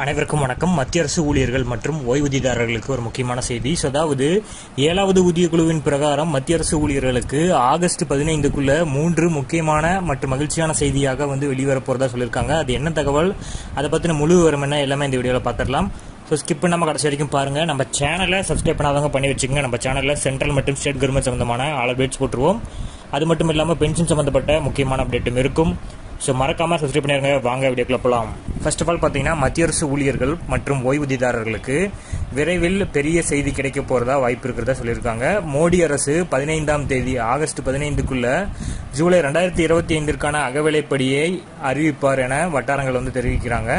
அனைவருக்கும் வணக்கம். மத்திய அரசு ஊழியர்கள் மற்றும் ஓய்வூதியதாரர்களுக்கு ஒரு முக்கியமான செய்தி. அதாவது 7வது ஊதிய குழுவின் பிரகாரம் மத்திய அரசு ஊழியர்களுக்கு ஆகஸ்ட் 15க்குள்ள 3 முக்கியமான மற்றும் மகிழ்ச்சியான செய்தியாக வெளிவர போறதா சொல்லியிருக்காங்க. அது என்ன தகவல், அதை பத்தின முழு விவரம் என்ன, எல்லாமே இந்த வீடியோவில் பார்த்துடலாம். ஸ்கிப் பண்ணாம கடைசி வரைக்கும் பாருங்க. நம்ம சேனலை சப்ஸ்கிரைப் பண்ணாதவங்க பண்ணி வச்சுக்கோங்க. நம்ம சேனலில் சென்ட்ரல் மற்றும் ஸ்டேட் கவர்மெண்ட் சம்பந்தமான ஆல் அப்டேட்ஸ் போட்டுருவோம். அது மட்டும் இல்லாமல் பென்ஷன் சம்பந்தப்பட்ட முக்கியமான அப்டேட்டும் இருக்கும். மறக்காம சப்ஸ்கிரைப் பண்ணிருங்க. வாங்க வீடியோக்குள்ள போகலாம். ஃபர்ஸ்ட் ஆஃப் ஆல் பார்த்தீங்கன்னா, மத்திய அரசு ஊழியர்கள் மற்றும் ஓய்வூதியதாரர்களுக்கு விரைவில் பெரிய செய்தி கிடைக்க போறதா வாய்ப்பு இருக்கிறதா சொல்லியிருக்காங்க. மோடி அரசு 15ஆம் தேதி ஆகஸ்ட் 15க்குள்ள ஜூலை 2025ற்கான அகவிலைப்படியை அறிவிப்பார் என வட்டாரங்கள் தெரிவிக்கிறாங்க.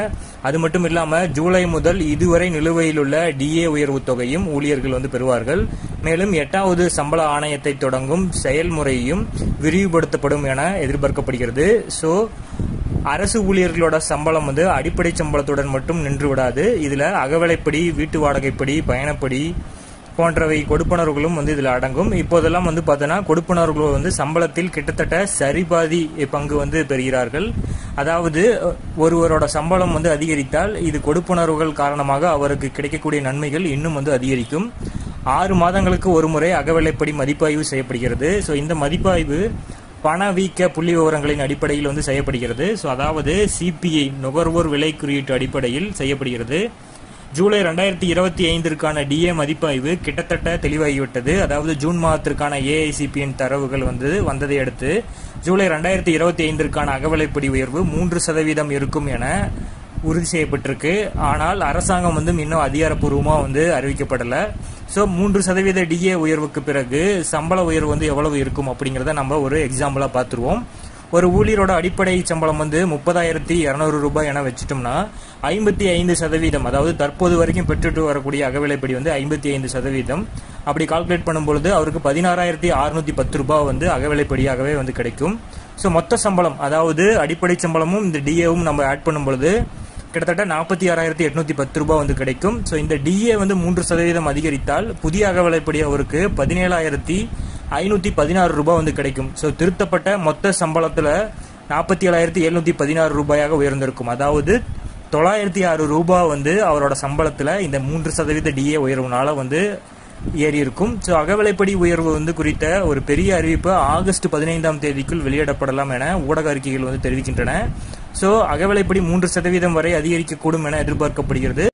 அது மட்டும் இல்லாம ஜூலை முதல் இதுவரை நிலுவையில் உள்ள டிஏ உயர்வு தொகையும் ஊழியர்கள் பெறுவார்கள். மேலும் 8வது சம்பள ஆணையத்தை தொடங்கும் செயல்முறையும் விரிவுபடுத்தப்படும் என எதிர்பார்க்கப்படுகிறது. அரசு ஊழியர்களோட சம்பளம் அடிப்படை சம்பளத்துடன் மட்டும் நின்று விடாது. இதுல அகவிலைப்படி, வீட்டு வாடகைப்படி, பயணப்படி போன்றவை கொடுப்பனர்களும் இதுல அடங்கும். இப்போதெல்லாம் பார்த்தோன்னா கொடுப்பனர்கள் சம்பளத்தில் கிட்டத்தட்ட சரிபாதி பங்கு பெறுகிறார்கள். அதாவது ஒருவரோட சம்பளம் அதிகரித்தால் இது கொடுப்பனர்கள் காரணமாக அவருக்கு கிடைக்கக்கூடிய நன்மைகள் இன்னும் அதிகரிக்கும். 6 மாதங்களுக்கு ஒரு முறை அகவிலைப்படி மதிப்பாய்வு செய்யப்படுகிறது. இந்த மதிப்பாய்வு பணவீக்க புள்ளி விவரங்களின் அடிப்படையில் செய்யப்படுகிறது. அதாவது சிபிஐ, நுகர்வோர் விலை குறியீட்டு அடிப்படையில் செய்யப்படுகிறது. ஜூலை 2025ற்கான டிஏ மதிப்பாய்வு கிட்டத்தட்ட தெளிவாகிவிட்டது. அதாவது ஜூன் மாதத்திற்கான ஏஐசிபியின் தரவுகள் வந்ததை அடுத்து ஜூலை 2025ற்கான அகவிலைப்படி உயர்வு 3% இருக்கும் என உறுதி செய்யப்பட்டிருக்கு. ஆனால் அரசாங்கம் இன்னும் அதிகாரப்பூர்வமா அறிவிக்கப்படல. 3% டிஏ உயர்வுக்கு பிறகு சம்பள உயர்வு எவ்வளவு இருக்கும் அப்படிங்கறத நம்ம ஒரு எக்ஸாம்பிளா பார்த்துருவோம். ஒரு ஊழியரோட அடிப்படை சம்பளம் 30,200 ரூபாய் என வச்சுட்டோம்னா 55%, அதாவது தற்போது வரைக்கும் பெற்றுட்டு வரக்கூடிய அகவிலைப்படி 55%. அப்படி கால்குலேட் பண்ணும்பொழுது அவருக்கு 16,610 ரூபாய் அகவிலைப்படியாகவே கிடைக்கும். மொத்த சம்பளம், அதாவது அடிப்படை சம்பளமும் இந்த டிஏவும் நம்ம ஆட் பண்ணும் பொழுது கிட்டத்தட்ட 46,810 ரூபாய் கிடைக்கும். இந்த டிஏ 3% அதிகரித்தால் புதிய அகவிலைப்படி அவருக்கு 17,516 ரூபாய் கிடைக்கும். திருத்தப்பட்ட மொத்த சம்பளத்துல 47,716 ரூபாயாக உயர்ந்திருக்கும். அதாவது 906 ரூபாய் அவரோட சம்பளத்துல இந்த 3% டிஏ உயர்வுனால ஏறி இருக்கும். அகவிலைப்படி உயர்வு குறித்த ஒரு பெரிய அறிவிப்பு ஆகஸ்ட் 15ஆம் தேதிக்குள் வெளியிடப்படலாம் என ஊடக அறிக்கைகள் தெரிவிக்கின்றன. அகவிலைப்படி 3% வரை அதிகரிக்கக்கூடும் என எதிர்பார்க்கப்படுகிறது.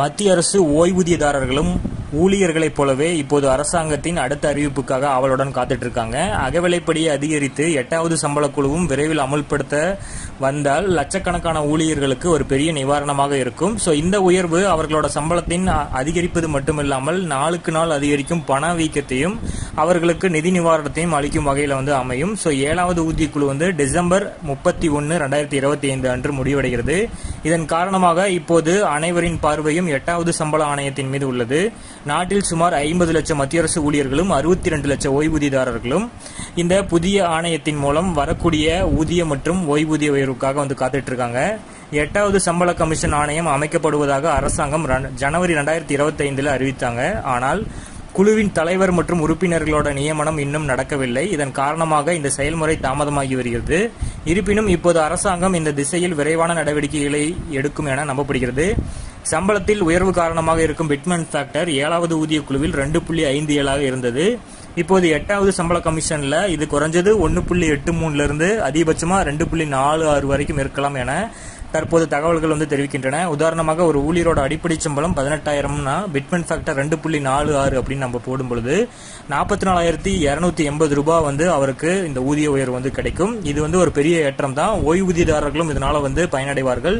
மத்திய அரசு ஓய்வூதியதாரர்களும் ஊழியர்களைப் போலவே இப்போது அரசாங்கத்தின் அடுத்த அறிவிப்புக்காக அவளுடன் காத்துட்டு இருக்காங்க. அகவிலைப்படியை அதிகரித்து 8வது சம்பள குழுவும் விரைவில் அமல்படுத்த வந்தால் லட்சக்கணக்கான ஊழியர்களுக்கு ஒரு பெரிய நிவாரணமாக இருக்கும். இந்த உயர்வு அவர்களோட சம்பளத்தின் அதிகரிப்பது மட்டுமில்லாமல் நாளுக்கு நாள் அதிகரிக்கும் பணவீக்கத்தையும் அவர்களுக்கு நிதி நிவாரணத்தையும் அளிக்கும் வகையில் அமையும். 7வது ஊதிய குழு டிசம்பர் 31, 2025 அன்று முடிவடைகிறது. இதன் காரணமாக இப்போது அனைவரின் பார்வையும் 8வது சம்பள ஆணையத்தின் மீது உள்ளது. நாட்டில் சுமார் 50 லட்சம் மத்திய அரசு ஊழியர்களும் 62 லட்சம் ஓய்வூதியதாரர்களும் இந்த புதிய ஆணையத்தின் மூலம் வரக்கூடிய ஊதிய மற்றும் ஓய்வூதிய உயர்வுக்காக காத்துட்டு இருக்காங்க. 8வது சம்பள கமிஷன் ஆணையம் அமைக்கப்படுவதாக அரசாங்கம் ஜனவரி 2025 அறிவித்தாங்க. ஆனால் குழுவின் தலைவர் மற்றும் உறுப்பினர்களோட நியமனம் இன்னும் நடக்கவில்லை. இதன் காரணமாக இந்த செயல்முறை தாமதமாகி வருகிறது. இருப்பினும் இப்போது அரசாங்கம் இந்த திசையில் விரைவான நடவடிக்கைகளை எடுக்கும் என நம்பப்படுகிறது. சம்பளத்தில் உயர்வு காரணமாக இருக்கும் பிட்மேன் ஃபேக்டர் 7வது ஊதிய குழுவில் 2.57 இருந்தது. இப்போது 8வது சம்பள கமிஷன்ல இது குறைஞ்சது 1.83 இருந்து அதிகபட்சமா 2.46 வரைக்கும் இருக்கலாம் என தற்போது தகவல்கள் தெரிவிக்கின்றன. உதாரணமாக ஒரு ஊழியரோட அடிப்படை சம்பளம் 18,000னா பிட்மேன் ஃபேக்டர் 2.46 அப்படின்னு நம்ம போடும் பொழுது 44,280 ரூபாய் அவருக்கு இந்த ஊதிய உயர்வு கிடைக்கும். இது ஒரு பெரிய ஏற்றம் தான். ஓய்வூதியதாரர்களும் இதனால பயனடைவார்கள்.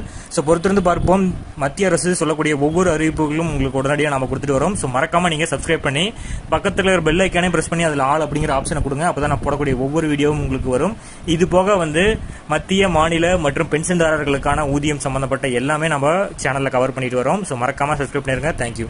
பொறுத்திருந்து பார்ப்போம். மத்திய அரசு சொல்லக்கூடிய ஒவ்வொரு அறிவிப்புகளும் உங்களுக்கு உடனடியாக நம்ம கொடுத்துட்டு வரோம். மறக்காம நீங்க சப்ஸ்கிரைப் பண்ணி பக்கத்தில் இருக்கிற பெல் ஐக்கானே பிரஸ் பண்ணி அதில் ஆல் அப்படிங்கிற ஆப்ஷனை கொடுங்க. அப்பதான் நான் போடக்கூடிய ஒவ்வொரு வீடியோவும் உங்களுக்கு வரும். இது போக மத்திய, மாநில மற்றும் பென்ஷன்தாரர்களுக்கான ஊதியம் சம்பந்தப்பட்ட எல்லாமே நம்ம சேனல்ல கவர் பண்ணிட்டு வரோம். மறக்காம சப்ஸ்கிரைப் பண்ணிருங்க. தேங்க்யூ.